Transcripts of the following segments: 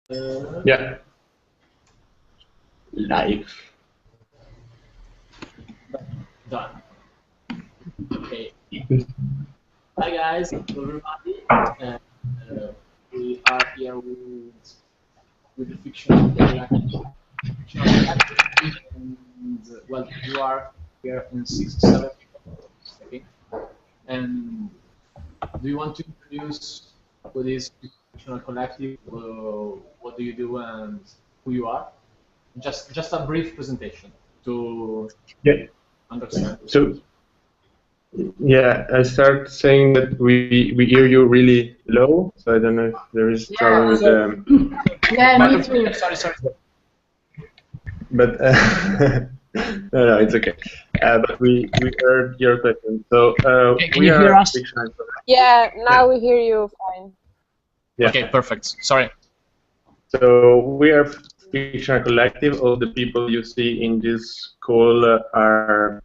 Yeah. Live. Done. Okay. Hi guys, hello everybody. We are here with the fictional collective, and well, you are here in 6 or 7 people, I think. And do you want to introduce what is fictional collective? What do you do and who you are? Just a brief presentation to understand. So yeah, I start saying that we hear you really low, so I don't know if there is trouble with Yeah, me too. Sorry. But no, it's okay. But we heard your question. So Can you hear us? Yeah, now we hear you fine. Yeah. Okay, perfect. Sorry. So we are Fictional Collective. All the people you see in this call are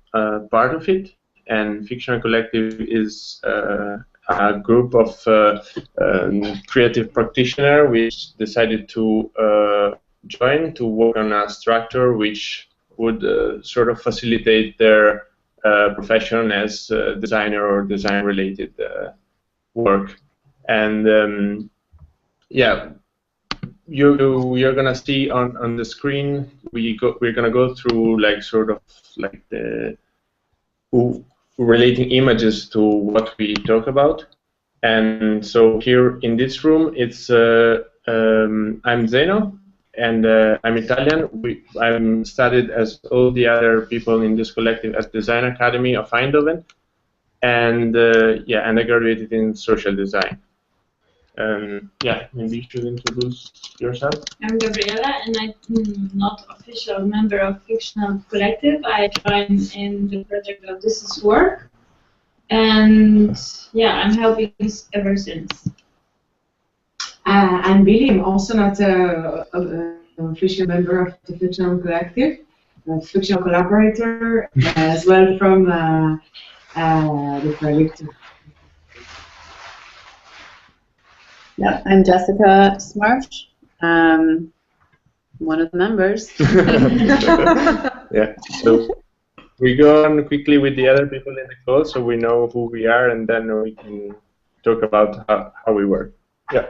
part of it. And Fictional Collective is a group of creative practitioners which decided to join to work on a structure which would sort of facilitate their profession as designer or design-related work. And yeah, you're gonna see on the screen we're gonna go through like sort of like the relating images to what we talk about. And so here in this room, it's I'm Zeno, and I'm Italian. I'm studied as all the other people in this collective at Design Academy of Eindhoven, and yeah, and I graduated in social design. Yeah, maybe you should introduce yourself. I'm Gabriela, and I'm not official member of Fictional Collective. I joined in the project of This Is Work, and yeah, I'm helping ever since. I'm Billy. I'm also not an official member of the Fictional Collective, a fictional collaborator as well from the project. Yeah, I'm Jessica Smarch, one of the members. Yeah, so we go on quickly with the other people in the call so we know who we are, and then we can talk about how we work. Yeah.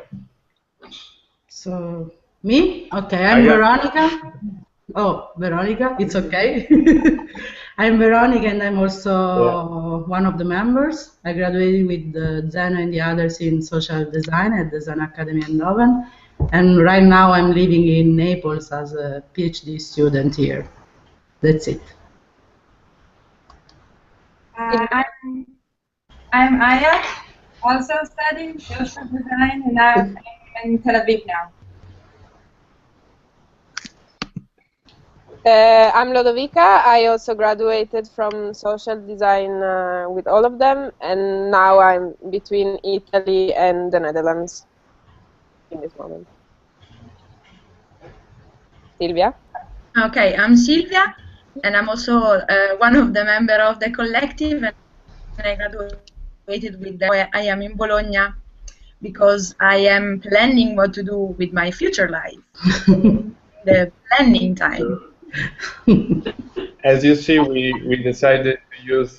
So, me? Okay, I'm Veronica. Oh, Veronica, it's okay. I'm Veronica, and I'm also one of the members. I graduated with Zeno and the others in social design at the Design Academy Eindhoven, and right now I'm living in Naples as a PhD student here. That's it. I'm Aya, also studying social design, and I'm in Tel Aviv now. I'm Lodovica. I also graduated from social design with all of them, and now I'm between Italy and the Netherlands in this moment. Silvia? Okay, I'm Silvia, and I'm also one of the members of the collective, and I graduated with them. I am in Bologna because I am planning what to do with my future life. The planning time. As you see, we decided to use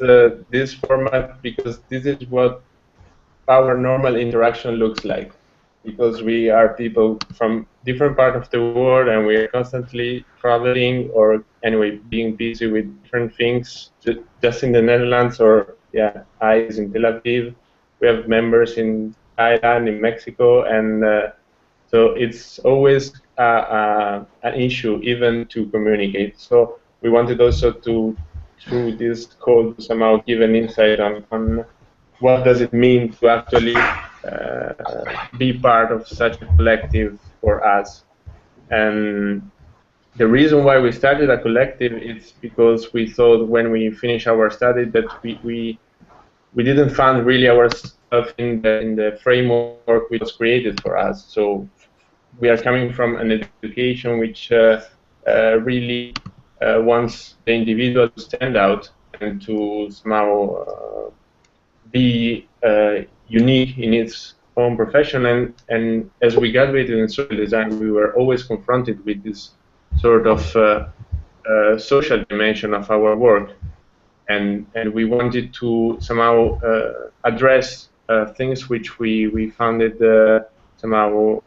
this format because this is what our normal interaction looks like. Because we are people from different parts of the world, and we are constantly traveling or anyway being busy with different things, just in the Netherlands, or yeah, I is in Tel Aviv. We have members in Thailand, in Mexico, and so it's always an issue even to communicate. So we wanted also to, through this call, to somehow give an insight on what does it mean to actually be part of such a collective for us. And the reason why we started a collective is because we thought when we finished our study that we didn't find really ourselves in the framework which was created for us. So we are coming from an education which really wants the individual to stand out and to somehow be unique in its own profession, and as we graduated in social design, we were always confronted with this sort of social dimension of our work, and we wanted to somehow address things which we found it somehow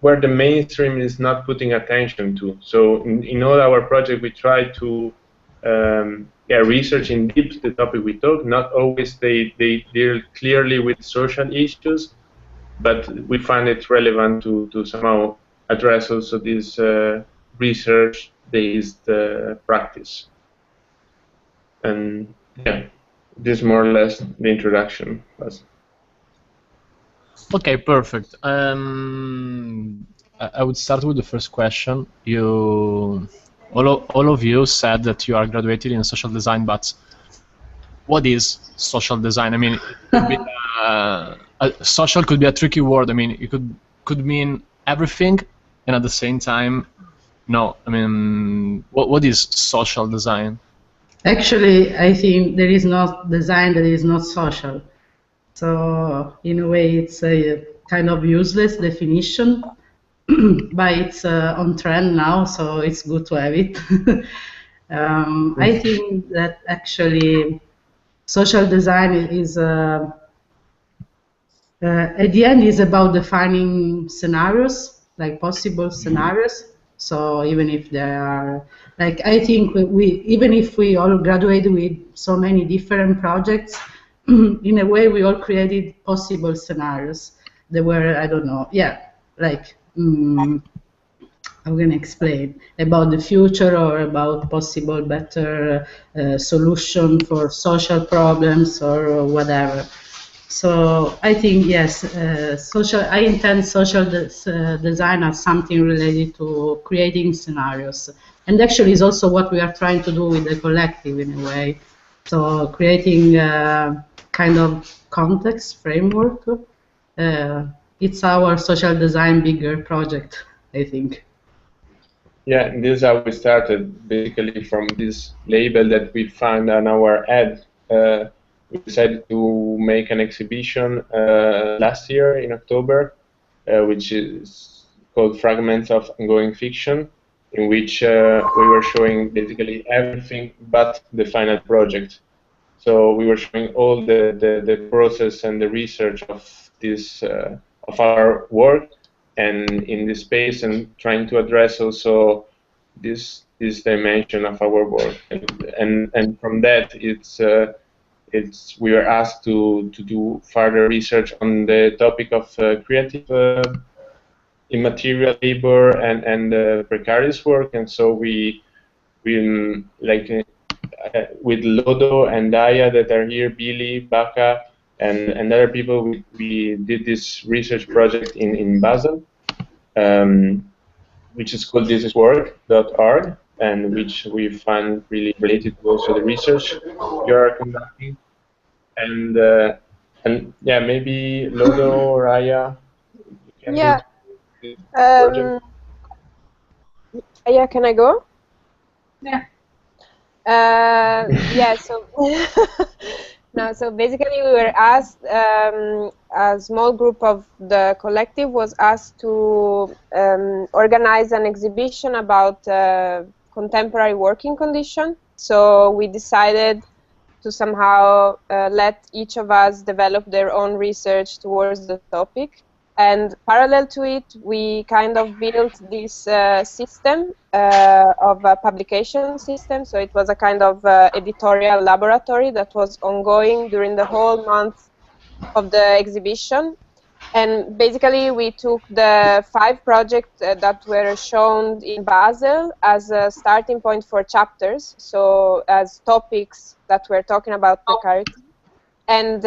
where the mainstream is not putting attention to. So in all our project, we try to research in deep the topic we talk. Not always they deal clearly with social issues, but we find it relevant to somehow address also this research-based practice. And yeah, this is more or less the introduction. Okay, perfect. I would start with the first question. All of you said that you are graduated in social design, but what is social design? I mean, social could be a tricky word. I mean, it could mean everything, and at the same time, no. I mean, what is social design? Actually, I think there is no design that is not social. So in a way, it's a kind of useless definition, but it's on trend now, so it's good to have it. I think that actually social design is at the end is about defining scenarios, like possible scenarios. So even if there are, like, I think we even if we all graduated with so many different projects, in a way we all created possible scenarios. There were, I don't know, yeah, like I'm going to explain about the future or about possible better solution for social problems or whatever. So I think yes, I intend social design as something related to creating scenarios, and actually is also what we are trying to do with the collective in a way. So creating a kind of context framework. It's our social design bigger project, I think. Yeah, and this is how we started, basically from this label that we found on our ad. We decided to make an exhibition last year in October, which is called Fragments of Ongoing Fiction, in which we were showing basically everything but the final project. So we were showing all the process and the research of this of our work, and in this space, and trying to address also this dimension of our work, and from that it's we were asked to do further research on the topic of creative immaterial labor and precarious work, and so we like with Lodo and Daya that are here, Billy, Baka, and other people, we did this research project in Basel, which is called thisiswork.org, and which we find really related to also the research you are conducting. And yeah, maybe Lodo or Aya, you can Yeah. do this project. Yeah, can I go? Yeah. Yeah, so no, so basically we were asked, a small group of the collective was asked to organize an exhibition about contemporary working condition. So we decided to somehow let each of us develop their own research towards the topic. And parallel to it, we kind of built this system of a publication system. So it was a kind of editorial laboratory that was ongoing during the whole month of the exhibition. And basically, we took the 5 projects that were shown in Basel as a starting point for chapters, so as topics that were talking about precarity. And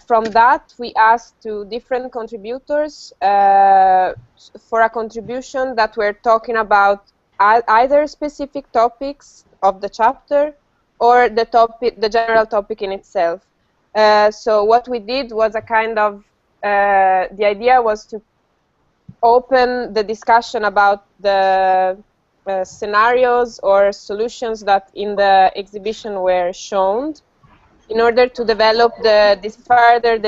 from that, we asked to different contributors for a contribution that were talking about either specific topics of the chapter or the general topic in itself. So what we did was a kind of, the idea was to open the discussion about the scenarios or solutions that in the exhibition were shown, in order to develop the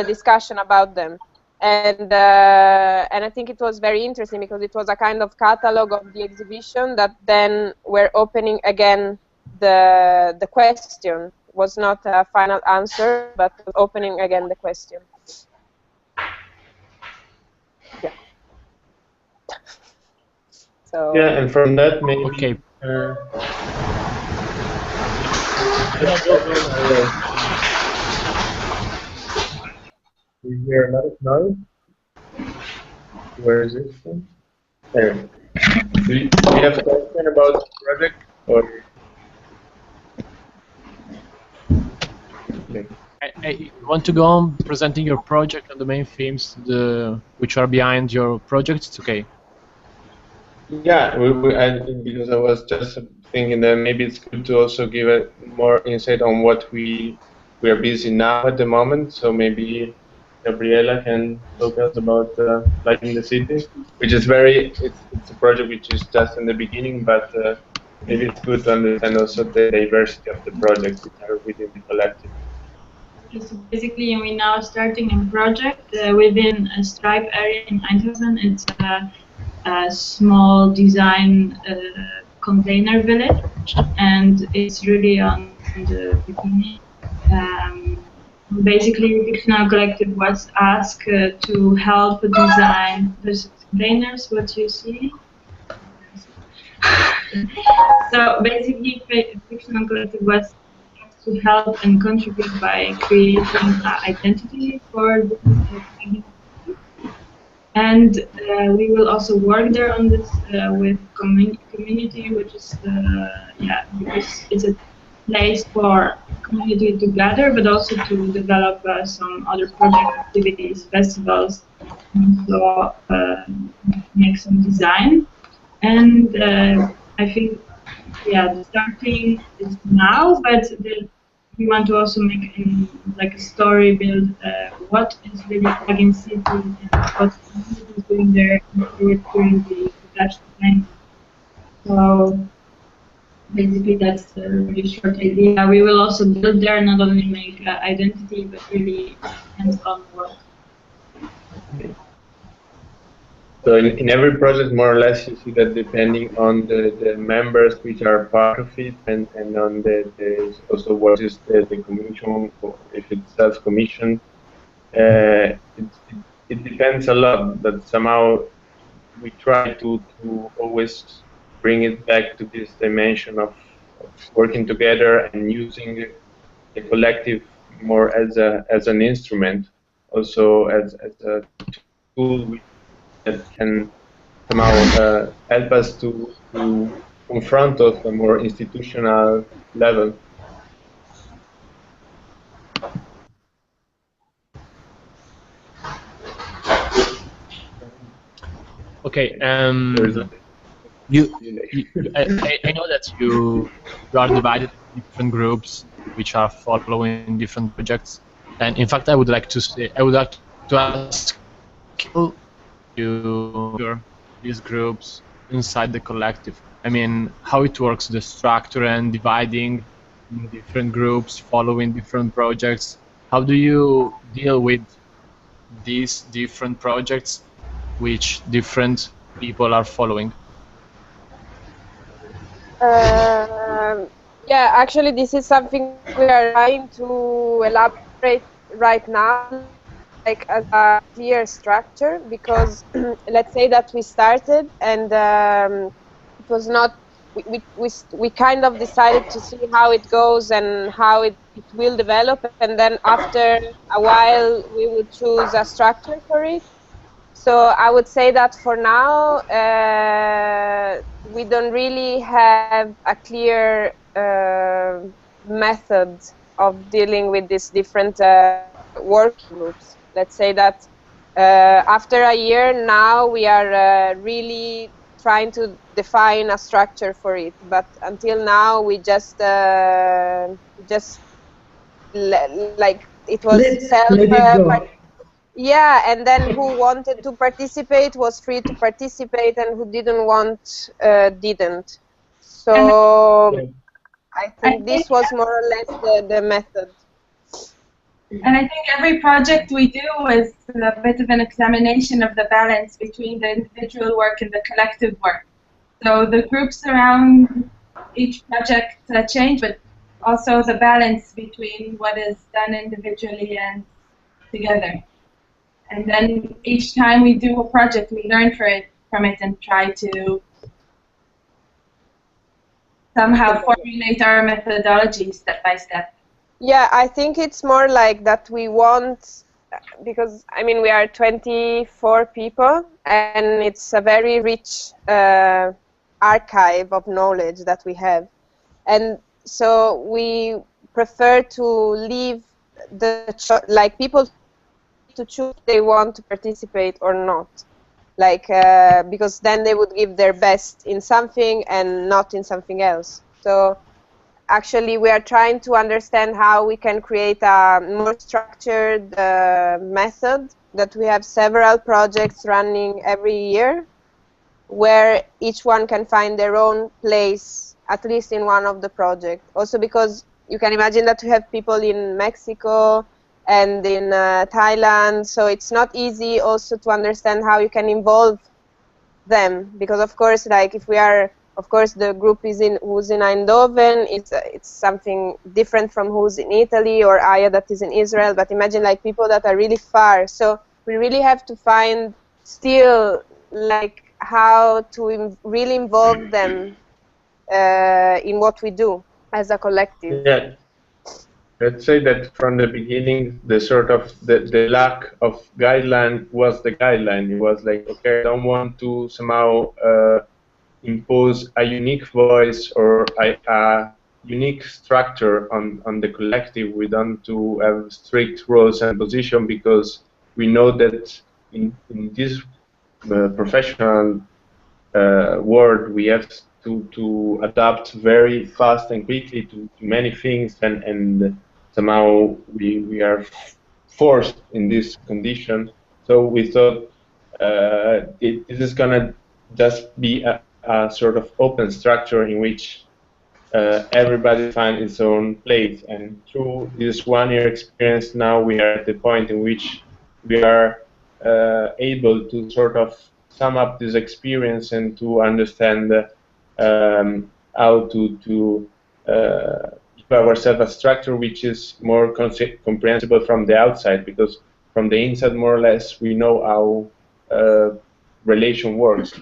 discussion about them. And I think it was very interesting because it was a kind of catalog of the exhibition that then we're opening again the question. It was not a final answer, but opening again the question. Yeah. So yeah, and from that maybe. Okay. We hear a lot of noise. Where is it from? There. Do you have a question about the project? Or? Okay. I want to go on presenting your project and the main themes which are behind your project. It's okay. Yeah, because I was just thinking that maybe it's good to also give a more insight on what we are busy now at the moment. So maybe Gabriela can talk us about Life in the City, which is it's a project which is just in the beginning, but maybe it's good to understand also the diversity of the projects which are within the collective. So basically, we're now starting a project within a Stripe area in Eindhoven. It's a small design container village, and it's really on the beginning. Basically, Fictional Collective was asked to help design those containers, what you see. So basically, Fictional Collective was asked to help and contribute by creating an identity for the identity. And we will also work there on this with community, which is because it's a place for community to gather, but also to develop some other project activities, festivals, and so make some design. And I think, the starting is now, but we want to also make like a story build. What is really Plugin City and what community is doing there during the production time. So basically, that's a really short idea. We will also build there, not only make identity, but really hands-on work. So in every project, more or less, you see that depending on the members which are part of it, and on also what is the commission, or if it's self-commissioned, it depends a lot. But somehow we try to always bring it back to this dimension of working together and using the collective more as an instrument, also as a tool that can somehow help us to confront us at a more institutional level. Okay. I know that you are divided in different groups which are following different projects, and in fact, I would like to ask you these groups inside the collective. I mean, how it works, the structure and dividing in different groups, following different projects. How do you deal with these different projects which different people are following? Yeah, actually, this is something we are trying to elaborate right now, like as a clear structure, because let's say that we started and it was not. We kind of decided to see how it goes and how it will develop, and then after a while we would choose a structure for it. So I would say that for now, we don't really have a clear method of dealing with these different working groups. Let's say that after a year now, we are really trying to define a structure for it. But until now, we just like it was self. Yeah, and then who wanted to participate was free to participate, and who didn't want didn't. So I think this was more or less the method. And I think every project we do is a bit of an examination of the balance between the individual work and the collective work. So the groups around each project change, but also the balance between what is done individually and together. And then each time we do a project, we learn from it and try to somehow formulate our methodology step by step. Yeah, I think it's more like that we want, because I mean we are 24 people and it's a very rich archive of knowledge that we have, and so we prefer to leave like people to choose if they want to participate or not, like because then they would give their best in something and not in something else. So actually, we are trying to understand how we can create a more structured method, that we have several projects running every year, where each one can find their own place, at least in one of the projects. Also because you can imagine that we have people in Mexico and in Thailand, so it's not easy also to understand how you can involve them, because of course, like if we are, of course, the group who's in Eindhoven, it's something different from who's in Italy, or Aya that is in Israel. But imagine like people that are really far. So we really have to find still like how to really involve them in what we do as a collective. Yeah. Let's say that from the beginning, the sort of the lack of guideline was the guideline. It was like, okay, I don't want to somehow impose a unique voice or a unique structure on the collective. We don't to have strict roles and position, because we know that in this professional world we have to adapt very fast and quickly to many things, and somehow we are forced in this condition. So we thought this is gonna just be a sort of open structure in which everybody finds its own place. And through this 1 year experience, now we are at the point in which we are able to sort of sum up this experience and to understand how to give ourselves a structure which is more comprehensible from the outside, because from the inside, more or less, we know how relation works.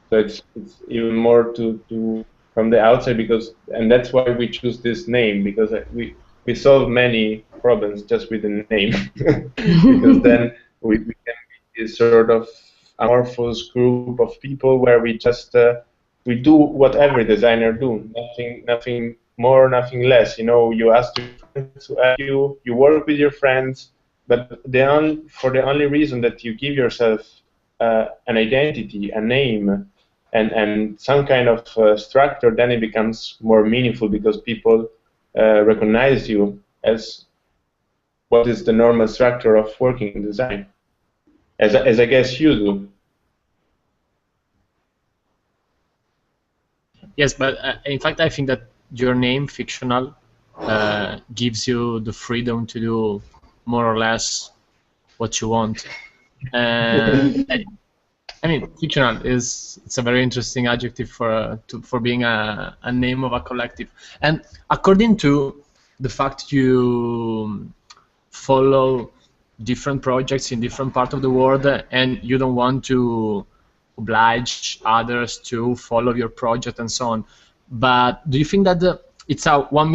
So it's even more to from the outside, and that's why we choose this name, because we solve many problems just with the name. Because then we can be this sort of amorphous group of people where we just we do what every designer do, nothing more, nothing less. You know, you ask your friends to help you, you work with your friends, but for the only reason that you give yourself an identity, a name, and some kind of structure, then it becomes more meaningful, because people recognize you as what is the normal structure of working in design, as I guess you do. Yes, but in fact, I think that your name, Fictional, gives you the freedom to do more or less what you want. I mean, fictional it's a very interesting adjective for being a name of a collective. And according to the fact you follow different projects in different parts of the world, and you don't want to oblige others to follow your project and so on, but do you think that it's a $1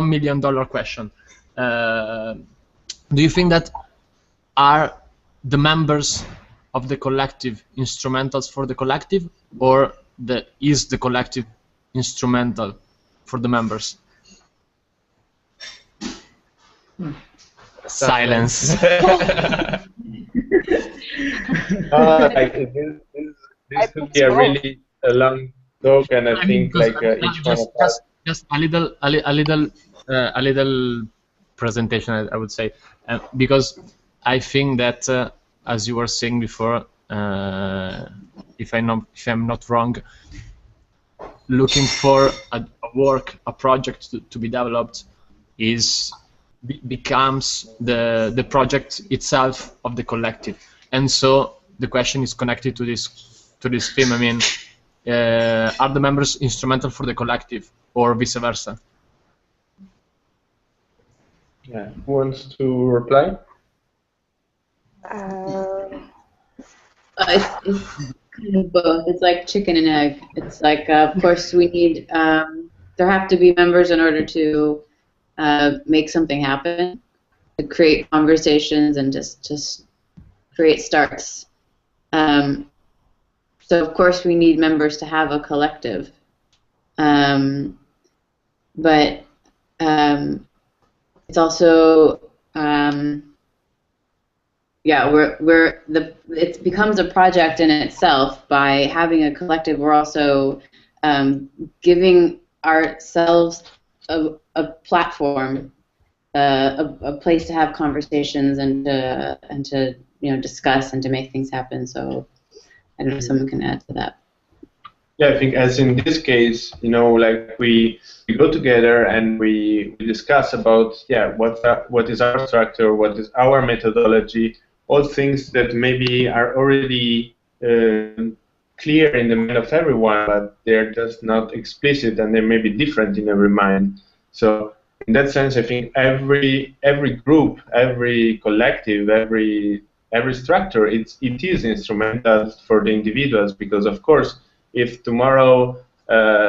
million question? Do you think that are the members of the collective instrumentals for the collective, or is the collective instrumental for the members? Silence. This could be a really long talk, and I think like each one of us. Just a little presentation, I would say, because I think that as you were saying before, if I'm not wrong, looking for a project to be developed is becomes the project itself of the collective. And so the question is connected to this theme. I mean, are the members instrumental for the collective, or vice versa? Yeah. Who wants to reply? It's kind of both. It's like chicken and egg. It's like, of course, we need, there have to be members in order to make something happen, to create conversations and just create starts. So, of course, we need members to have a collective. But it's also, yeah, it becomes a project in itself. By having a collective, we're also giving ourselves a platform, a place to have conversations and to discuss and to make things happen. So I don't know if someone can add to that. Yeah, I think as in this case, like we go together and we discuss about, what is our structure, what is our methodology, all things that maybe are already clear in the mind of everyone, but they're just not explicit and they may be different in every mind. So in that sense, I think every group, every collective, every structure, it is instrumental for the individuals, because of course, if tomorrow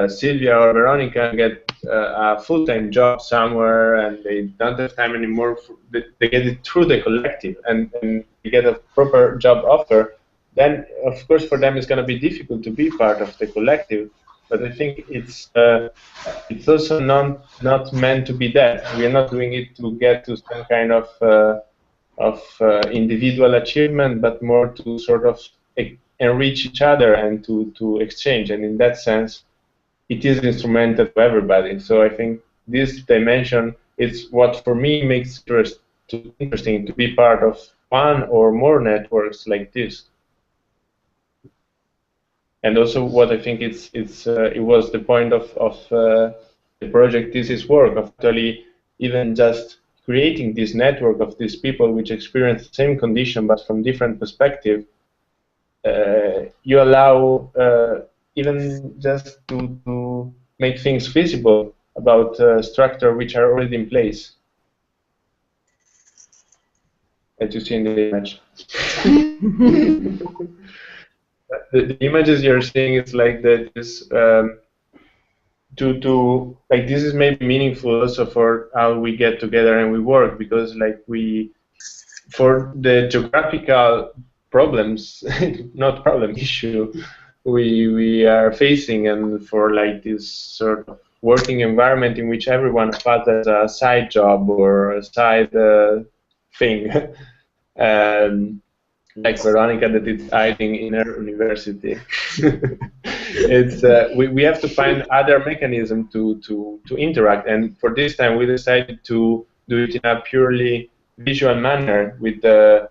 Sylvia or Veronica get a full-time job somewhere and they don't have time anymore, they get it through the collective and they get a proper job offer, then of course for them it's going to be difficult to be part of the collective. But I think it's also not meant to be that. We are not doing it to get to some kind of individual achievement, but more to sort of enrich each other and to exchange. And in that sense, it is instrumental to everybody. So I think this dimension is what for me makes it interesting to be part of one or more networks like this. And also what I think it was the point of the project This Is Work, of actually even just creating this network of these people which experience the same condition but from different perspective. You allow even just to make things visible about structure which are already in place, as you see in the image. The images you're seeing is like that. This like this is maybe meaningful also for how we get together and we work, because like for the geographical problems, not problem, issue we are facing, and for like this sort of working environment in which everyone of us has a side job or a side thing, like Veronica that is hiding in her university. It's we have to find other mechanism to interact, and for this time we decided to do it in a purely visual manner with the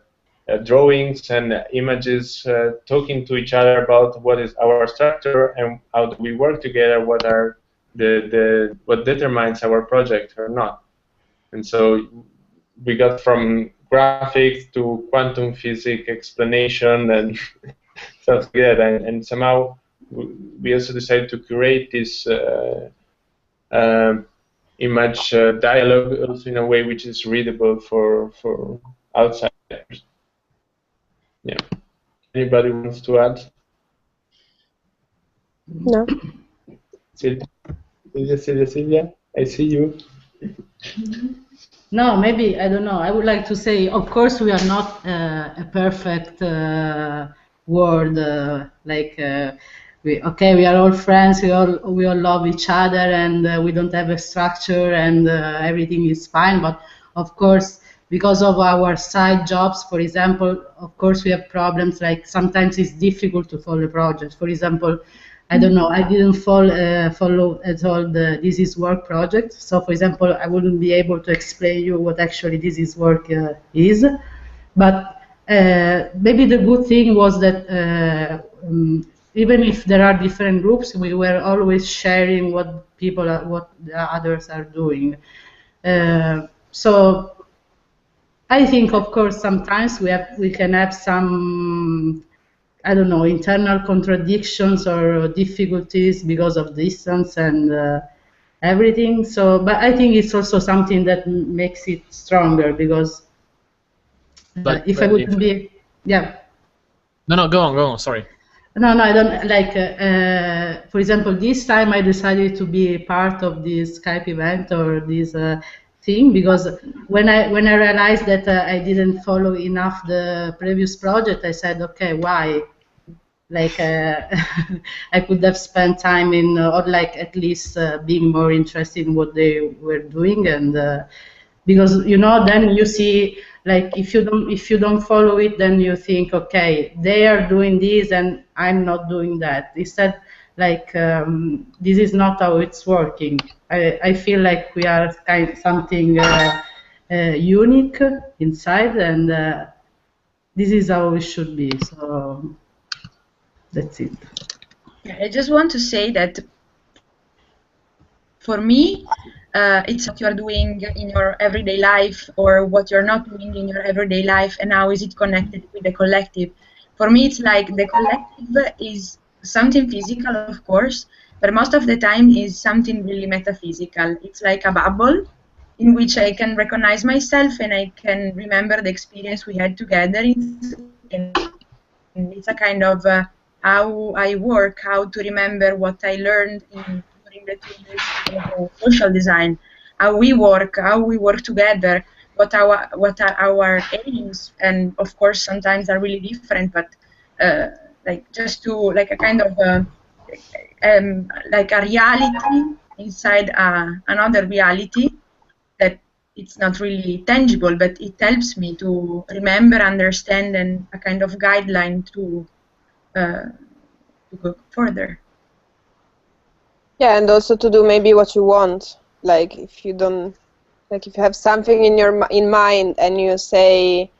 drawings and images talking to each other about what is our structure and how do we work together, what are what determines our project or not. And so we got from graphics to quantum physics explanation and stuff like that, and somehow we also decided to create this image dialogue also in a way which is readable for outsiders. Yeah. Anybody wants to add? No. Sylvia, I see you. No, maybe, I don't know. I would like to say, of course, we are not a perfect world. We are all friends. We all love each other, and we don't have a structure, and everything is fine. But of course, because of our side jobs, for example, of course, we have problems. Like sometimes it's difficult to follow projects. For example, I don't know, I didn't follow at all the This Is Work project. So, for example, I wouldn't be able to explain you what actually This Is Work is. But maybe the good thing was that even if there are different groups, we were always sharing what the others are doing. So I think, of course, sometimes we can have some, I don't know, internal contradictions or difficulties because of distance and everything. So, but I think it's also something that makes it stronger because if I wouldn't be, yeah. No, go on. Sorry. No, I don't like. For example, this time I decided to be part of this Skype event or this thing because when I realized that I didn't follow enough the previous project, I said, okay, why? Like I could have spent time in, or like at least being more interested in what they were doing, and because then you see, like if you don't follow it, then you think, okay, they are doing this and I'm not doing that. Instead, like this is not how it's working. I feel like we are something unique inside, and this is how it should be. So that's it. I just want to say that for me, it's what you are doing in your everyday life or what you're not doing in your everyday life, and how is it connected with the collective. For me, it's like the collective is something physical, of course, but most of the time is something really metaphysical. It's like a bubble in which I can recognize myself and I can remember the experience we had together. And it's a kind of how I work, how to remember what I learned during the 2 years of social design, how we work together, what are our aims, and of course sometimes are really different, but like just to like a kind of like a reality inside another reality that it's not really tangible, but it helps me to remember, understand, and a kind of guideline to go further. Yeah, and also to do maybe what you want. Like if you don't, like if you have something in mind and you say,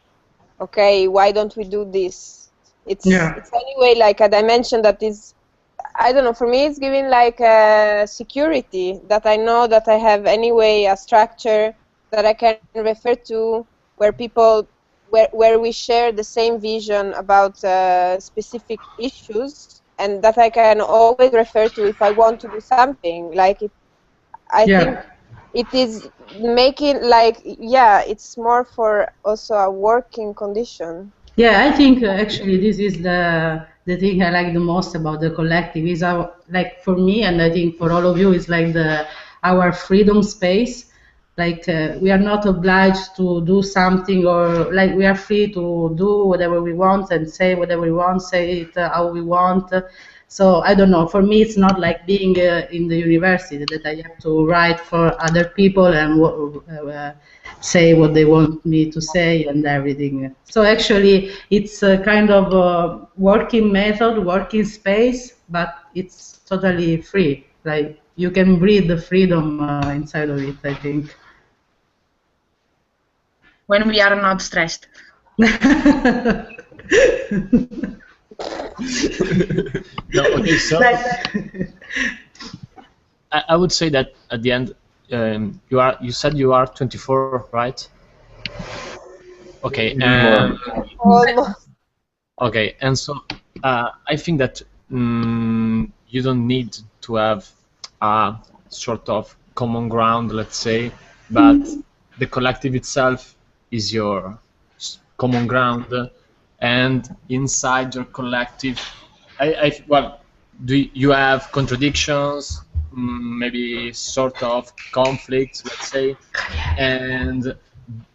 okay, why don't we do this? It's anyway like a dimension that is, I don't know, for me it's giving like a security that I know that I have anyway a structure that I can refer to where people, where we share the same vision about specific issues, and that I can always refer to if I want to do something. Like I think it is making like, it's more for also a working condition. Yeah, I think actually this is the thing I like the most about the collective is our, like for me, and I think for all of you, is like our freedom space. Like we are not obliged to do something, or like we are free to do whatever we want and say whatever we want, say it how we want. So I don't know. For me, it's not like being in the university that I have to write for other people and say what they want me to say and everything. So actually, it's a kind of a working method, working space, but it's totally free. Like you can breathe the freedom inside of it, I think. When we are not stressed. No, okay, so I would say that at the end, you said you are 24, right? Okay, okay, and so I think that you don't need to have a sort of common ground, let's say, but the collective itself is your common ground, and inside your collective, well, do you have contradictions, maybe sort of conflicts, let's say, and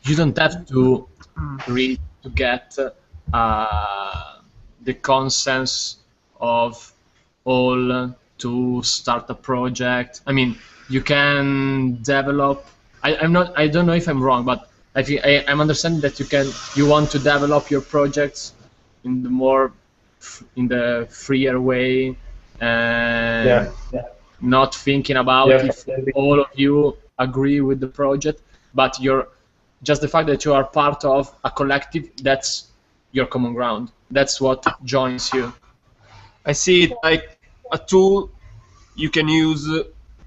you don't have to read to get the consensus of all to start a project. I mean, you can develop. I don't know if I'm wrong, but I think I'm understanding that you want to develop your projects in the freer way, and not thinking about if all of you agree with the project, but just the fact that you are part of a collective, that's your common ground. That's what joins you. I see it like a tool you can use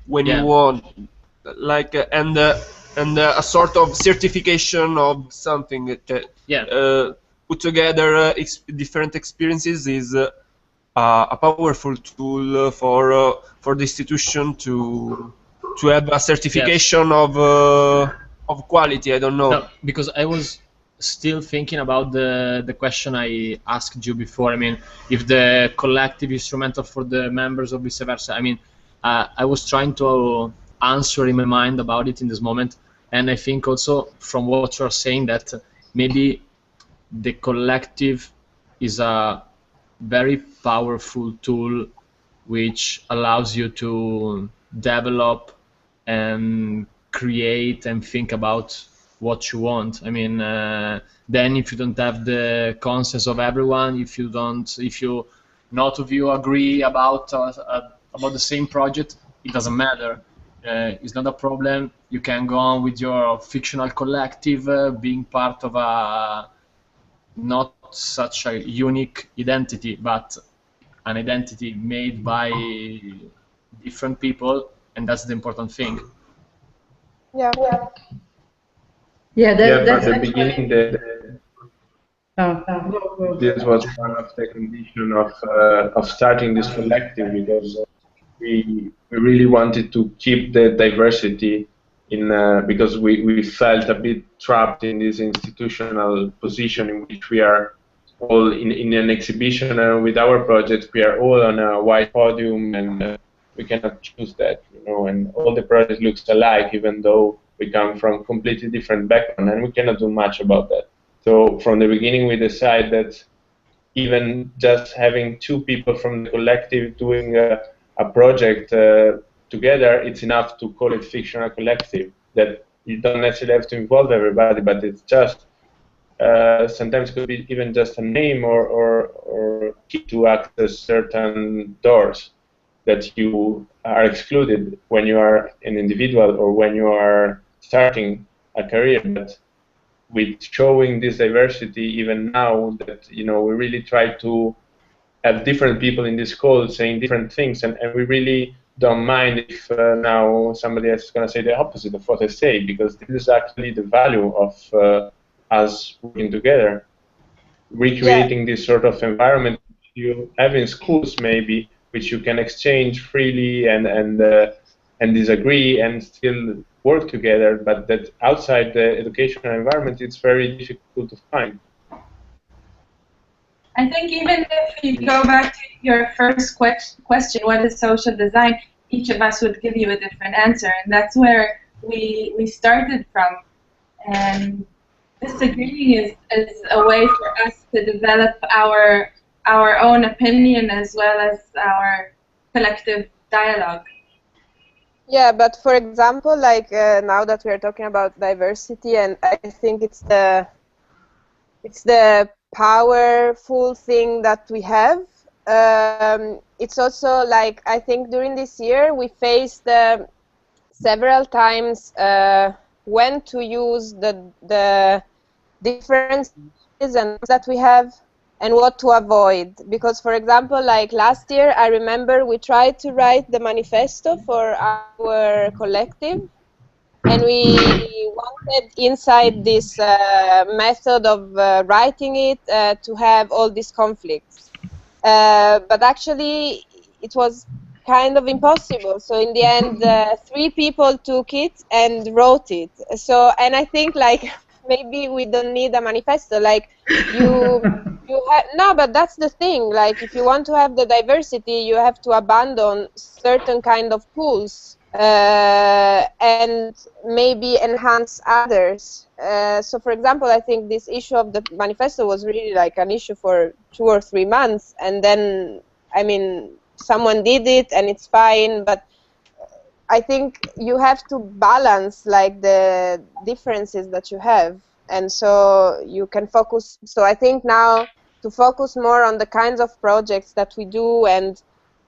when you want, like and and a sort of certification of something that put together different experiences is a powerful tool for the institution to have a certification of quality. I don't know. No, because I was still thinking about the question I asked you before. I mean, if the collective is instrumental for the members or vice versa. I mean, I was trying to answer in my mind about it in this moment, and I think also from what you're saying that maybe the collective is a very powerful tool which allows you to develop and create and think about what you want. I mean, then if you don't have the consensus of everyone, if you not of you agree about the same project, it doesn't matter. It's not a problem. You can go on with your fictional collective, being part of a not such a unique identity, but an identity made by different people, and that's the important thing. Yeah. Yeah, that's from the actually... beginning, this was one of the conditions of starting this collective, because we really wanted to keep the diversity in because we felt a bit trapped in this institutional position in which we are all in an exhibition, and with our project we are all on a white podium, and we cannot choose that, and all the project looks alike, even though we come from completely different background, and we cannot do much about that. So from the beginning we decided that even just having two people from the collective doing a project together, it's enough to call it Fictional Collective. That you don't necessarily have to involve everybody, but it's just sometimes could be even just a name or key to access certain doors that you are excluded when you are an individual or when you are starting a career. But with showing this diversity, even now that we really try to have different people in this call saying different things, and we really don't mind if now somebody else is going to say the opposite of what I say, because this is actually the value of us working together, recreating this sort of environment you have in schools, maybe, which you can exchange freely and disagree and still work together, but that outside the educational environment, it's very difficult to find. I think even if you go back to your first question, what is social design, each of us would give you a different answer, and that's where we started from. And disagreeing is a way for us to develop our own opinion as well as our collective dialogue. Yeah, but for example, like now that we are talking about diversity, and I think it's the powerful thing that we have. It's also like, I think during this year we faced several times when to use the differences and that we have and what to avoid. Because, for example, like last year, I remember we tried to write the manifesto for our collective, and we wanted inside this method of writing it to have all these conflicts. But actually, it was kind of impossible. So in the end, 3 people took it and wrote it. So, and I think like maybe we don't need a manifesto. Like you have, no, but that's the thing. Like if you want to have the diversity, you have to abandon certain kind of tools and maybe enhance others. So for example, I think this issue of the manifesto was really like an issue for 2 or 3 months, and then, I mean, someone did it and it's fine, but I think you have to balance like the differences that you have, and so you can focus. So I think now to focus more on the kinds of projects that we do, and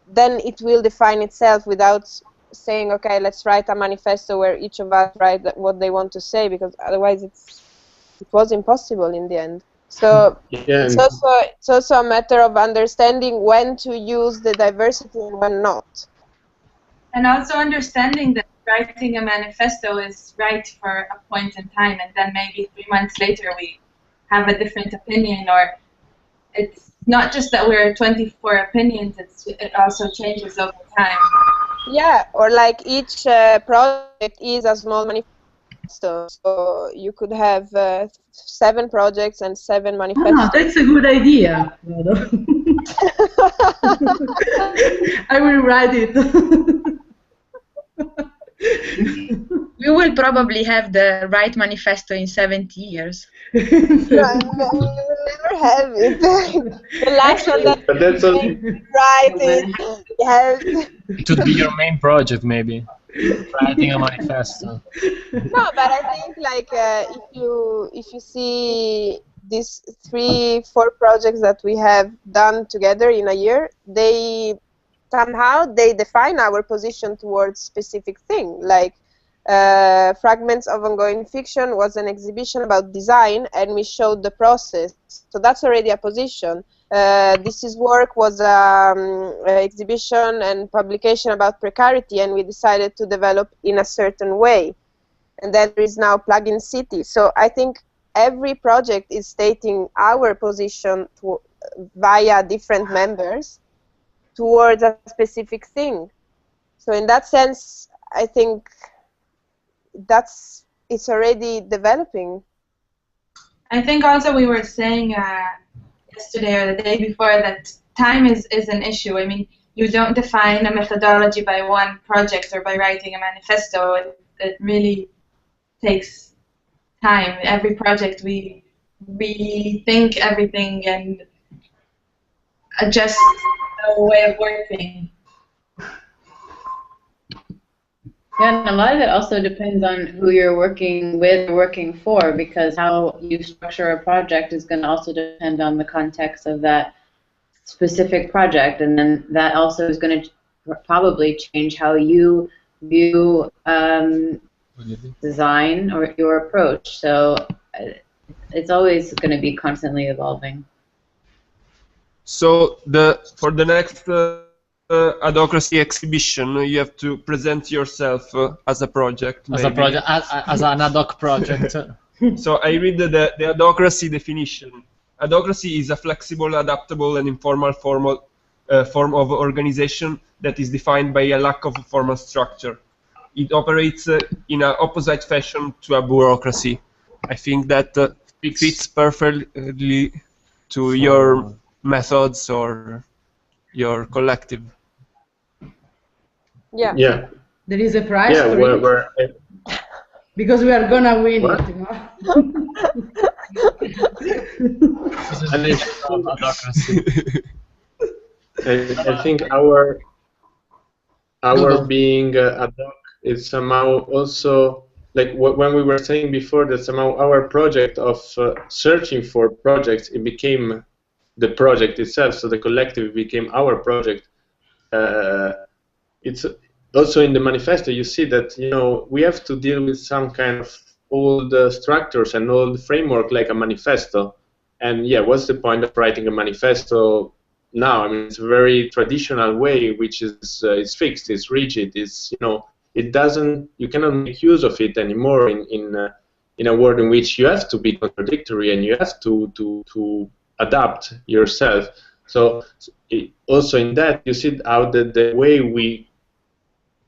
then it will define itself without saying, okay, let's write a manifesto where each of us write what they want to say, because otherwise it was impossible in the end. So yeah, it's also a matter of understanding when to use the diversity and when not. And also understanding that writing a manifesto is right for a point in time, and then maybe 3 months later we have a different opinion, or it's not just that we're 24 opinions, it also changes over time. Yeah, or like each project is a small manifesto, so you could have 7 projects and 7 manifestos. Ah, that's a good idea. I will write it. We will probably have the right manifesto in 70 years. No, we will never have it. The last one that write it. Yes. It would be your main project, maybe, writing a manifesto. No, but I think like if you see these 3-4 projects that we have done together in a year, they somehow define our position towards specific thing. Like Fragments of Ongoing Fiction was an exhibition about design, and we showed the process. So that's already a position. This is Work was an exhibition and publication about precarity, and we decided to develop in a certain way. And then there is now Plugin City. So I think every project is stating our position via different members towards a specific thing. So in that sense, I think it's already developing. I think also we were saying yesterday or the day before that time is an issue. I mean, you don't define a methodology by one project or by writing a manifesto. It really takes time. Every project we rethink everything and adjust the way of working. Yeah, and a lot of it also depends on who you're working with or working for, because how you structure a project is going to also depend on the context of that specific project, and then that also is going to probably change how you view design or your approach. So it's always going to be constantly evolving. So for the next Adocracy exhibition, you have to present yourself as a project. As maybe. a project, as an ad hoc project. So I read the Adocracy definition. Adocracy is a flexible, adaptable, and informal form of organization that is defined by a lack of a formal structure. It operates in an opposite fashion to a bureaucracy. I think that fits perfectly to your methods or your collective. Yeah. Yeah. There is a prize Yeah, for it. Because we are gonna win What? it, you know? And I think our being ad hoc is somehow also like when we were saying before that somehow our project of searching for projects, it became the project itself. So the collective became our project. It's also in the manifesto. You see that we have to deal with some kind of old structures and old framework like a manifesto. And yeah, what's the point of writing a manifesto now? I mean, it's a very traditional way, which is it's fixed, it's rigid, it's it doesn't. You cannot make use of it anymore in a world in which you have to be contradictory and you have to adapt yourself. So also in that you see how the way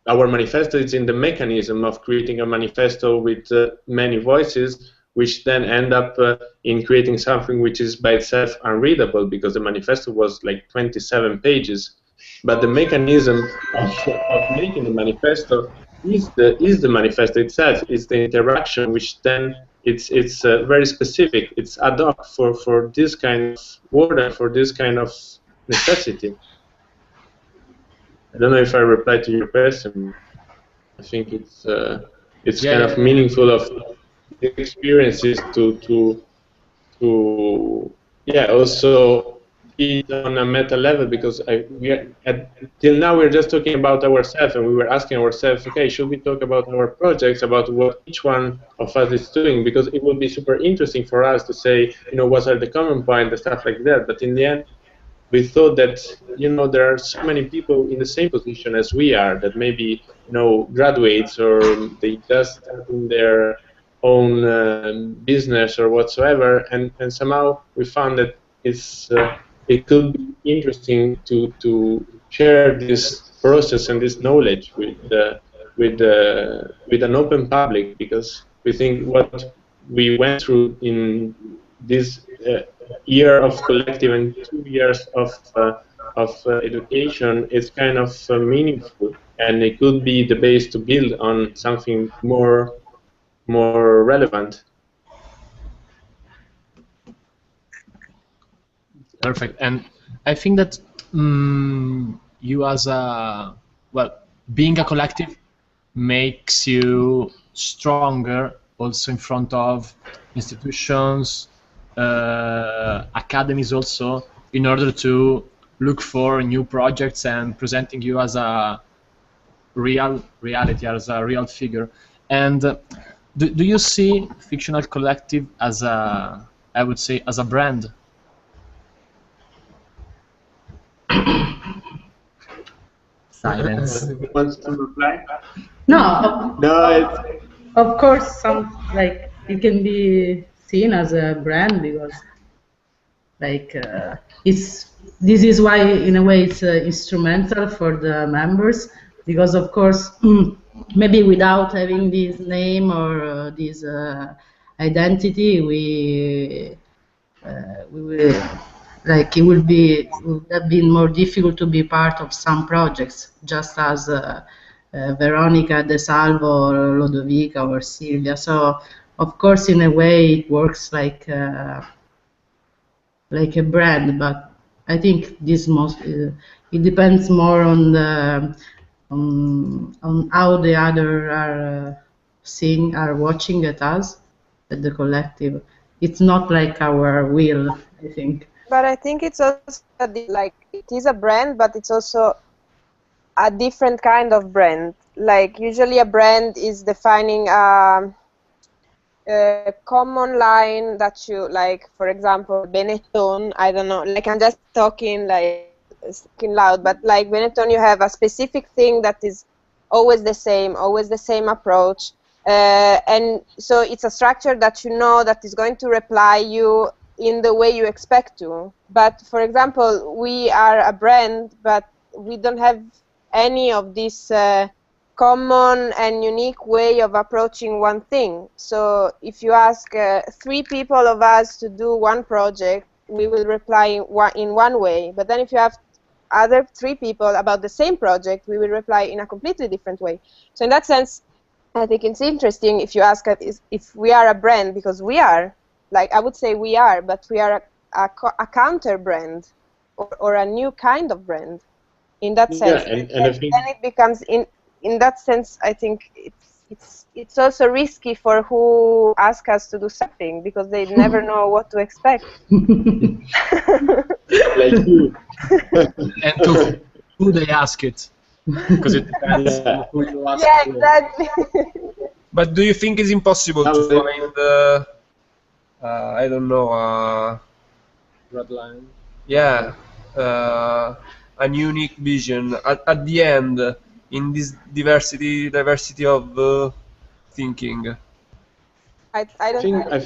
our manifesto is in the mechanism of creating a manifesto with many voices, which then end up in creating something which is by itself unreadable, because the manifesto was like 27 pages. But the mechanism of making the manifesto is the manifesto itself. It's the interaction, which then it's very specific. It's ad hoc for this kind of word and for this kind of necessity. I don't know if I replied to your question. I think it's kind of meaningful of the experiences to also be on a meta level, because till now we're just talking about ourselves, and we were asking ourselves, okay, should we talk about our projects, about what each one of us is doing, because it would be super interesting for us to say, what are the common points and stuff like that. But in the end, we thought that there are so many people in the same position as we are, that maybe graduates, or they just starting their own business or whatsoever, and somehow we found that it could be interesting to share this process and this knowledge with an open public, because we think what we went through in this year of collective and 2 years of education is kind of meaningful, and it could be the base to build on something more relevant. Perfect. And I think that you as being a collective makes you stronger also in front of institutions, academies also, in order to look for new projects and presenting you as a reality, as a real figure. And do you see Fictional Collective as I would say, as a brand? Silence. Who wants to reply? No. No, of course, it can be seen as a brand, because this is why in a way it's instrumental for the members, because of course maybe without having this name or this identity, we will it would have been more difficult to be part of some projects, just as Veronica, De Salvo, or Lodovica, or Silvia. So of course in a way it works like a brand, but I think this it depends more on the on how the other are are watching at us, at the collective. It's not like our will, I think. But I think it's also it is a brand, but it's also a different kind of brand. Like usually a brand is defining a common line that you like. For example, Benetton. I don't know. Like I'm just talking loud, but like Benetton, you have a specific thing that is always the same approach, and so it's a structure that that is going to reply you in the way you expect to. But for example, we are a brand, but we don't have any of this common and unique way of approaching one thing. So if you ask 3 people of us to do one project, we will reply in one way. But then if you have other 3 people about the same project, we will reply in a completely different way. So in that sense, I think it's interesting if you ask us if we are a brand, because we are. Like I would say we are, but we are a counter brand, or a new kind of brand. In that sense, and I think then it becomes in that sense, I think it's also risky for who ask us to do something, because they never know what to expect. Like you. And to who they ask it, because it depends on who you ask. Yeah, exactly. But do you think it's impossible to find, I don't know, red line? Yeah, an unique vision at the end in this diversity of thinking? I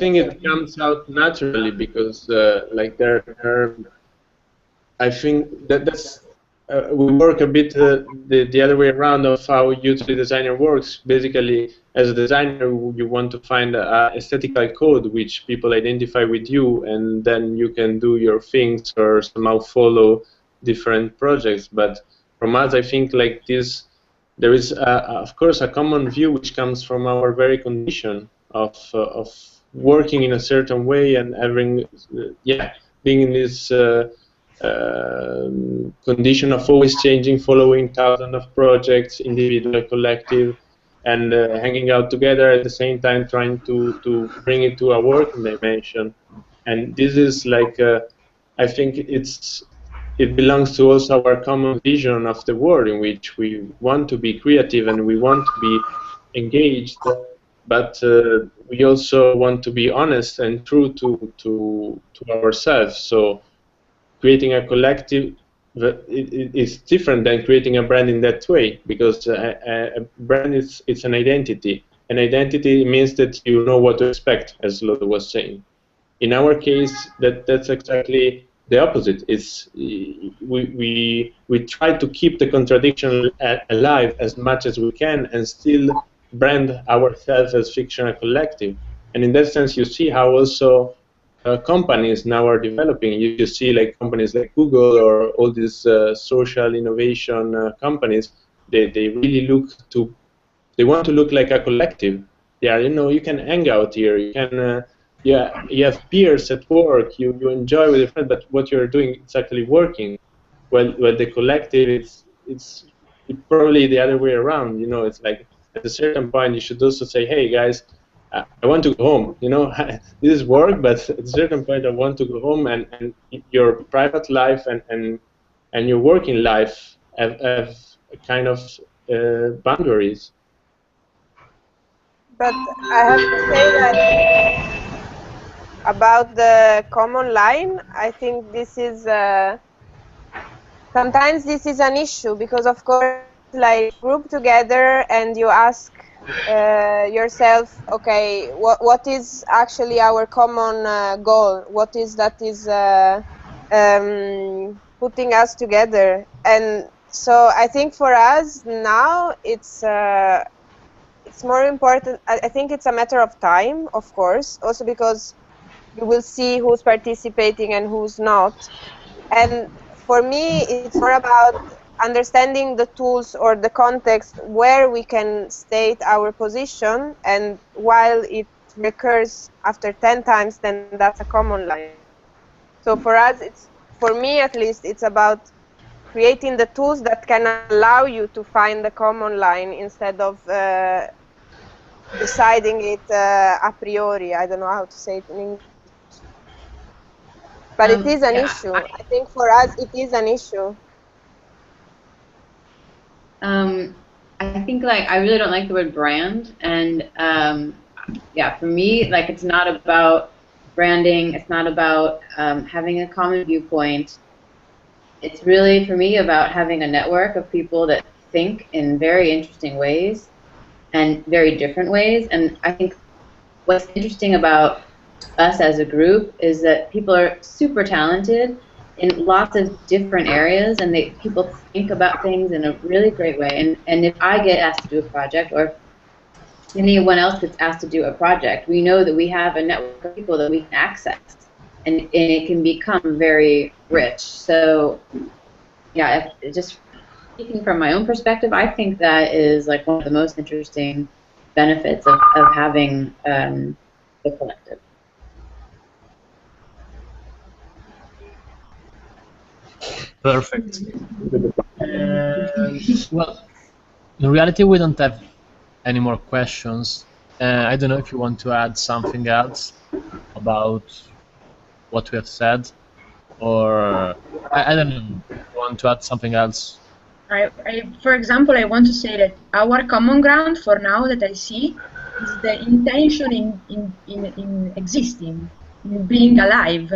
think it comes out naturally, because like I think that's we work a bit the other way around of how usually designer works. Basically, as a designer, you want to find a aesthetical code which people identify with you, and then you can do your things or somehow follow different projects. But from us, I think like this, there is of course a common view which comes from our very condition of working in a certain way and having being in this condition of always changing, following thousands of projects, individual, collective, and hanging out together at the same time, trying to bring it to a working dimension. And this is like, I think it belongs to also our common vision of the world, in which we want to be creative and we want to be engaged, but we also want to be honest and true to ourselves. So creating a collective is different than creating a brand in that way, because a brand it's an identity. An identity means that you know what to expect, as Lotte was saying. In our case, that's exactly the opposite. It's we try to keep the contradiction alive as much as we can, and still brand ourselves as Fictional Collective. And in that sense, you see how also companies now are developing. You see like companies like Google or all these social innovation companies. They really look to. They want to look like a collective. Yeah, you can hang out here. You can. Yeah, you have peers at work. You enjoy with your friends, but what you're doing is actually working. Well, the collective it's probably the other way around. It's like at a certain point you should also say, hey guys, I want to go home. This is work, but at a certain point I want to go home, and your private life and your working life have a kind of boundaries. But I have to say that about the common line, I think this is sometimes this is an issue, because of course, like, group together and you ask yourself, okay, what is actually our common goal? What is that is putting us together? And so I think for us now it's more important. I think it's a matter of time, of course, also because you will see who's participating and who's not. And for me, it's more about understanding the tools or the context where we can state our position, and while it recurs after 10 times, then that's a common line. So for us, for me at least, it's about creating the tools that can allow you to find the common line instead of deciding it a priori. I don't know how to say it in English. But it is an issue. I think for us, it is an issue. I think, like, I really don't like the word brand, and yeah, for me, like, it's not about branding. It's not about having a common viewpoint. It's really, for me, about having a network of people that think in very interesting ways and very different ways. And I think what's interesting about us as a group is that people are super talented in lots of different areas, and people think about things in a really great way. And if I get asked to do a project, or if anyone else gets asked to do a project, we know that we have a network of people that we can access, and it can become very rich. So yeah, just speaking from my own perspective, I think that is like one of the most interesting benefits of having the collective. Perfect. Well, in reality, we don't have any more questions. I don't know if you want to add something else about what we have said, or I don't know if you want to add something else. For example, I want to say that our common ground for now that I see is the intention in existing, in being alive.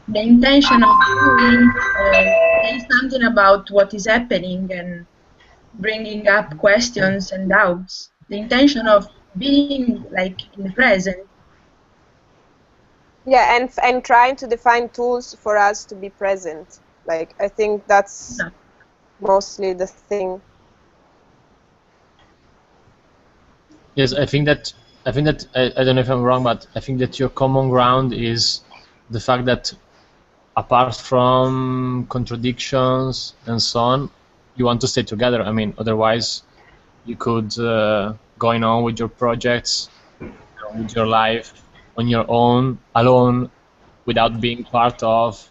The intention of doing saying something about what is happening and bringing up questions and doubts. The intention of being, like, in the present. Yeah, and trying to define tools for us to be present. Like, I think that's mostly the thing. Yes, I think that I don't know if I'm wrong, but I think that your common ground is the fact that, apart from contradictions and so on, you want to stay together. I mean, otherwise you could going on with your projects, with your life on your own, alone, without being part of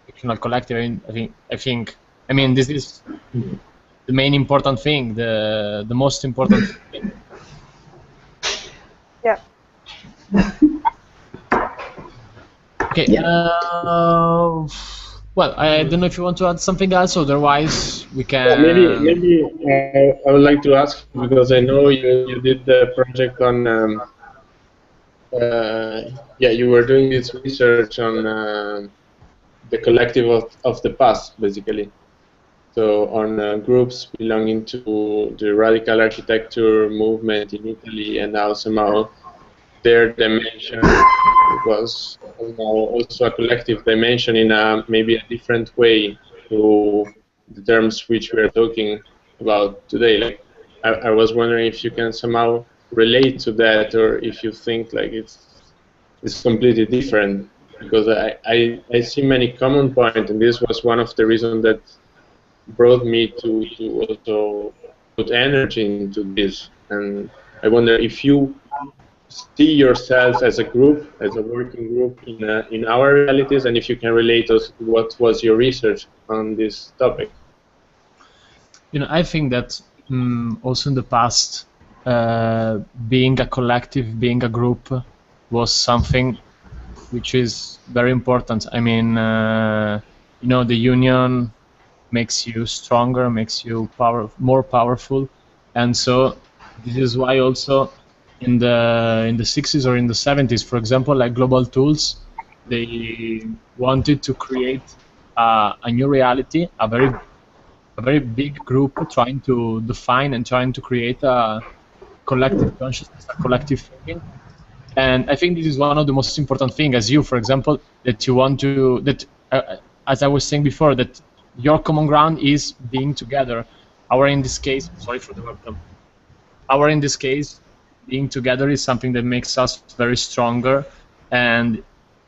Fictional Collective. I mean, this is the main important thing, the most important thing. Yeah. Okay. Well, I don't know if you want to add something else. Otherwise, we can. Yeah, maybe I would like to ask, because I know you did the project on. Yeah, you were doing this research on the collective of the past, basically. So on groups belonging to the radical architecture movement in Italy, and now somehow their dimension was now also a collective dimension in maybe a different way to the terms which we are talking about today. Like, I was wondering if you can somehow relate to that, or if you think like it's completely different, because I see many common points, and this was one of the reasons that brought me to also put energy into this. And I wonder if you see yourself as a group, as a working group in our realities, and if you can relate us to what was your research on this topic. I think that also in the past, being a collective, being a group, was something which is very important. I mean, the union makes you stronger, makes you more powerful, and so this is why also in the 60s or in the 70s, for example, like Global Tools, they wanted to create a new reality, a very big group trying to define and trying to create a collective consciousness, a collective thinking. And I think this is one of the most important things, as you, for example, that you want to, as I was saying before, that your common ground is being together. In this case, sorry for the webcam. In this case, being together is something that makes us very stronger. And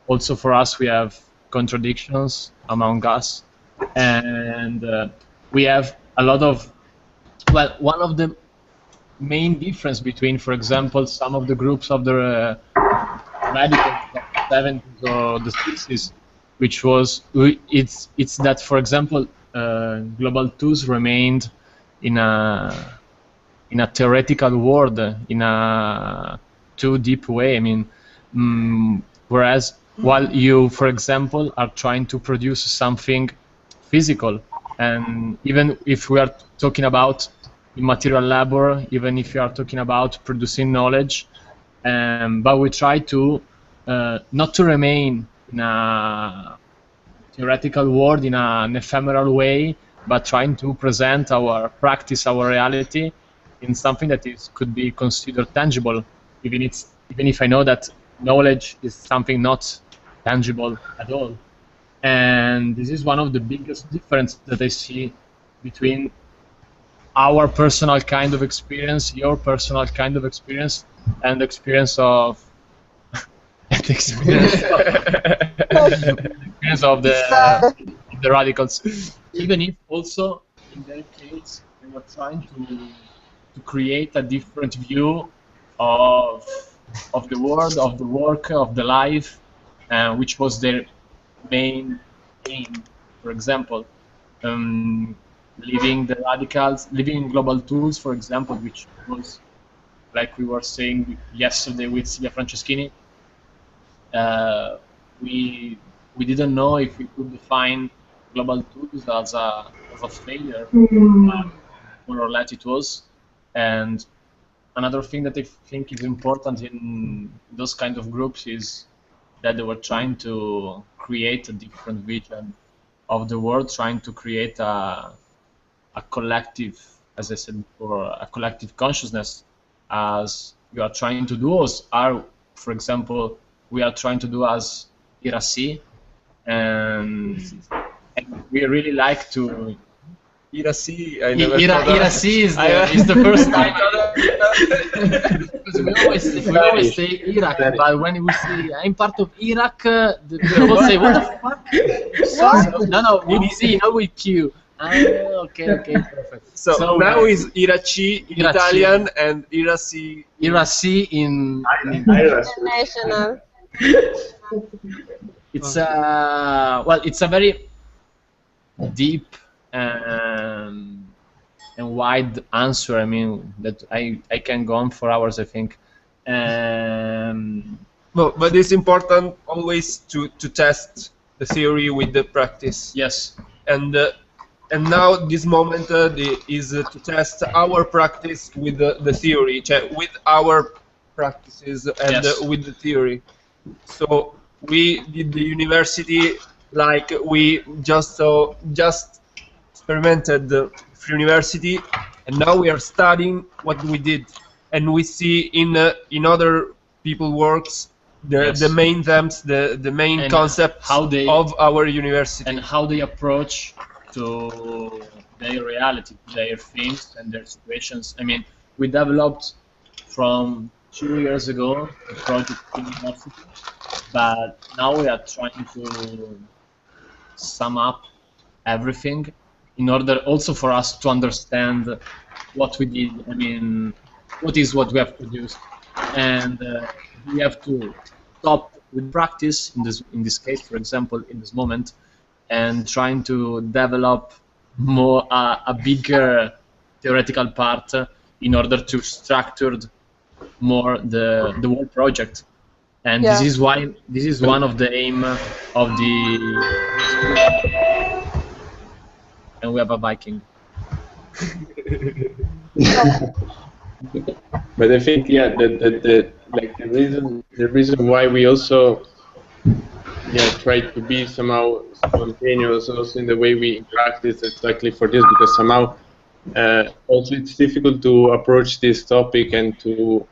also for us, we have contradictions among us. And we have a lot of, one of the main difference between, for example, some of the groups of the radicals of the 70s or the 60s, which was, it's that, for example, Global Tools remained in a theoretical world, in a too deep way. I mean, whereas while you, for example, are trying to produce something physical, and even if we are talking about immaterial labor, even if you are talking about producing knowledge, but we try to not to remain in a theoretical world in an ephemeral way, but trying to present our practice, our reality, in something that could be considered tangible, even if I know that knowledge is something not tangible at all. And this is one of the biggest differences that I see between our personal kind of experience, your personal kind of experience, and the experience of the experience of the radicals. Even if also in their case they were trying to create a different view of the world, of the work, of the life, which was their main aim. For example, leaving the radicals, leaving Global Tools, for example, which was, like we were saying yesterday with Silvia Franceschini, we didn't know if we could define Global Tools as a failure. More or less it was. And another thing that I think is important in those kind of groups is that they were trying to create a different vision of the world, trying to create a collective, as I said before, a collective consciousness, as you are trying to do, for example, we are trying to do as Irasi, and we really like to. Irasi, Irasi is the first time. Because we always say Iraq, but when we say I'm part of Iraq, the people say, what the fuck? Sorry. No, with Z, not with Q. Okay, perfect. So now is Irachi in Italian and Irasi. Irasi in international. It's a very deep and wide answer. I mean, that I can go on for hours, I think. But it's important always to test the theory with the practice. Yes. And now this moment is to test our practice with the theory, with our practices and yes. With the theory. So we did the university like we just experimented Free University, and now we are studying what we did, and we see in other people works the main themes, the main And concepts how they, of our university, and how they approach to their reality, their things and their situations. I mean, we developed from 2 years ago a project in university, but now we are trying to sum up everything in order also for us to understand what we did. I mean, what we have produced, and we have to stop with practice in this case, for example, in this moment, and trying to develop more a bigger theoretical part in order to structure more the whole project. And Yeah. this is one of the aim of the. And we have a Viking. But I think, yeah, the reason why we also try to be somehow spontaneous also in the way we interact is exactly for this, because somehow also it's difficult to approach this topic and to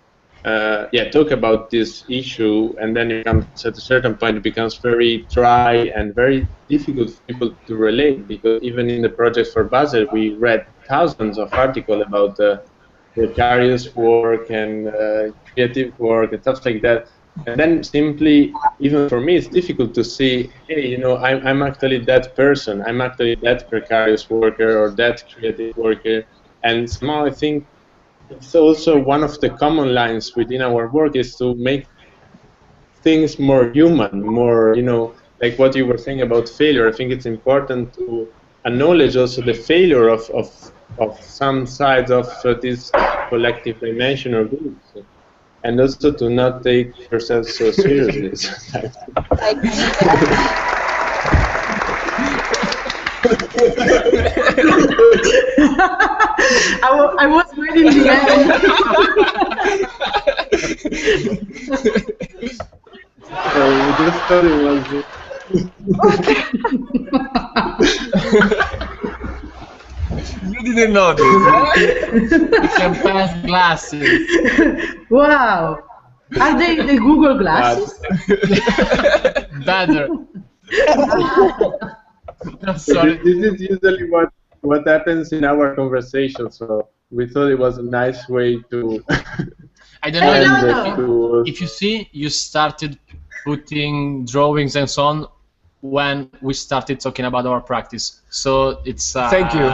talk about this issue, and then it comes at a certain point it becomes very dry and very difficult for people to relate, because even in the project for Basel we read thousands of articles about the precarious work and creative work and stuff like that, and then simply, even for me, it's difficult to see, hey, I'm actually that person, I'm actually that precarious worker or that creative worker. And somehow I think it's also one of the common lines within our work is to make things more human, more, like what you were saying about failure. I think it's important to acknowledge also the failure of some sides of this collective dimension or groups, and also to not take yourself so seriously sometimes. I was waiting the end. We just thought it was. You didn't notice. You can pass glasses. Wow. Are they the Google glasses? Better. No, sorry. This is usually what happens in our conversation, so we thought it was a nice way to. I don't know if you see, you started putting drawings and so on when we started talking about our practice. So it's thank you.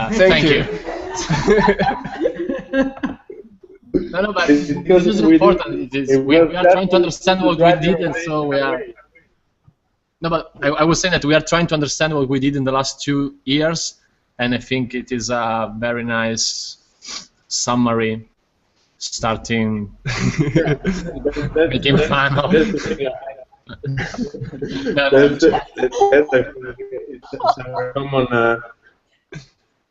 No, but this is important. We are trying to understand what we did, and so we are. No, but I was saying that we are trying to understand what we did in the last 2 years, and I think it is a very nice summary, starting making fun of.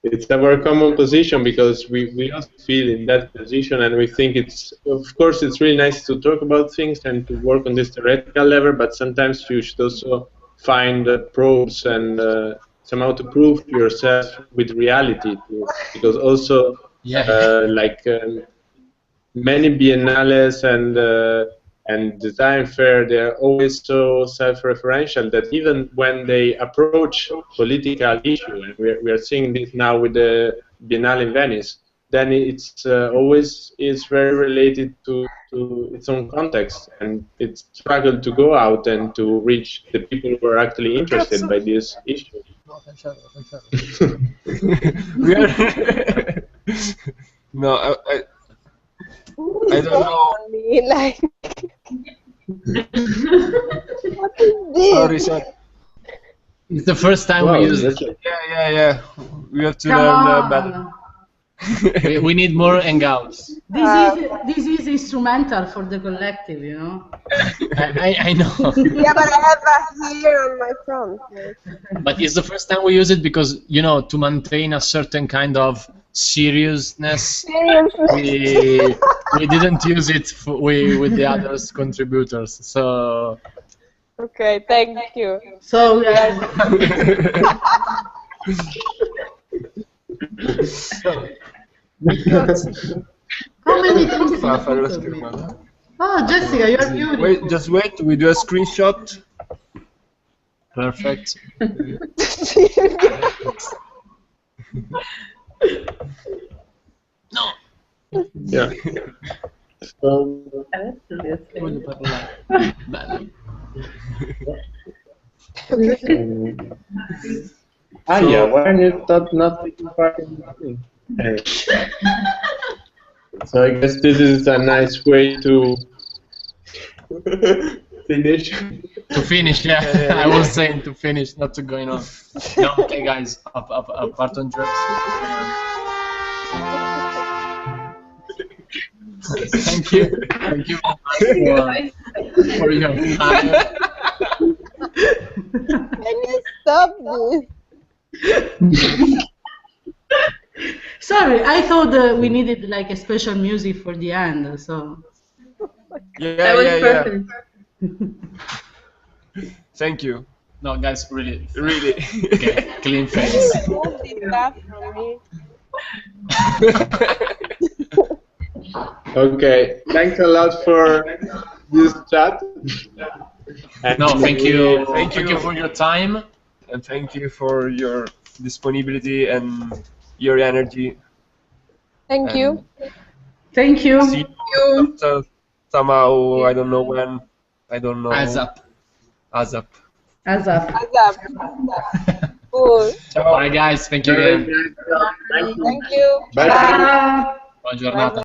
It's our common position, because we also feel in that position, and we think of course it's really nice to talk about things and to work on this theoretical level, but sometimes you should also find probes and somehow to prove yourself with reality too, because also many biennales and design fair, they're always so self-referential that even when they approach political issue, and we are seeing this now with the Biennale in Venice, then it's always is very related to its own context, and it's struggled to go out and to reach the people who are actually interested by this issue. No, I don't know. Like, what is this? Sorry. It's the first time we use it. Yeah. We have to learn better. We need more hangouts. This is instrumental for the collective, I know. Yeah, but I have a here on my front. But it's the first time we use it because, to maintain a certain kind of seriousness, we didn't use it with the other contributors. So Okay, thank you. So how many things Fa you fare la put of me? schermata. Oh, Jessica, you are beautiful. Wait, just wait. We do a screenshot. Perfect. Yeah. So, Voglio parlare. Bello. yeah, why are you not taking part in this thing? Anyway. So I guess this is a nice way to finish. To finish, yeah. I was saying to finish, not to going on. No, okay, guys. Apart on jokes. Thank you. Thank you for your time. Can you stop this? Sorry, I thought we needed like a special music for the end, so. Yeah, was yeah, perfect. yeah. Thank you. No, guys, really. Really. Okay, clean face. Who did that for me? Okay, thanks a lot for this chat. No, thank you. Thank Thank you. you for your time. And thank you for your disponibility and your energy. Thank you. Thank you. See you somehow, I don't know when. I don't know. ASAP. ASAP. Azap. Cool. Ciao. Bye, guys. Thank you again. Thank you. Thank you. Bye. Buona giornata.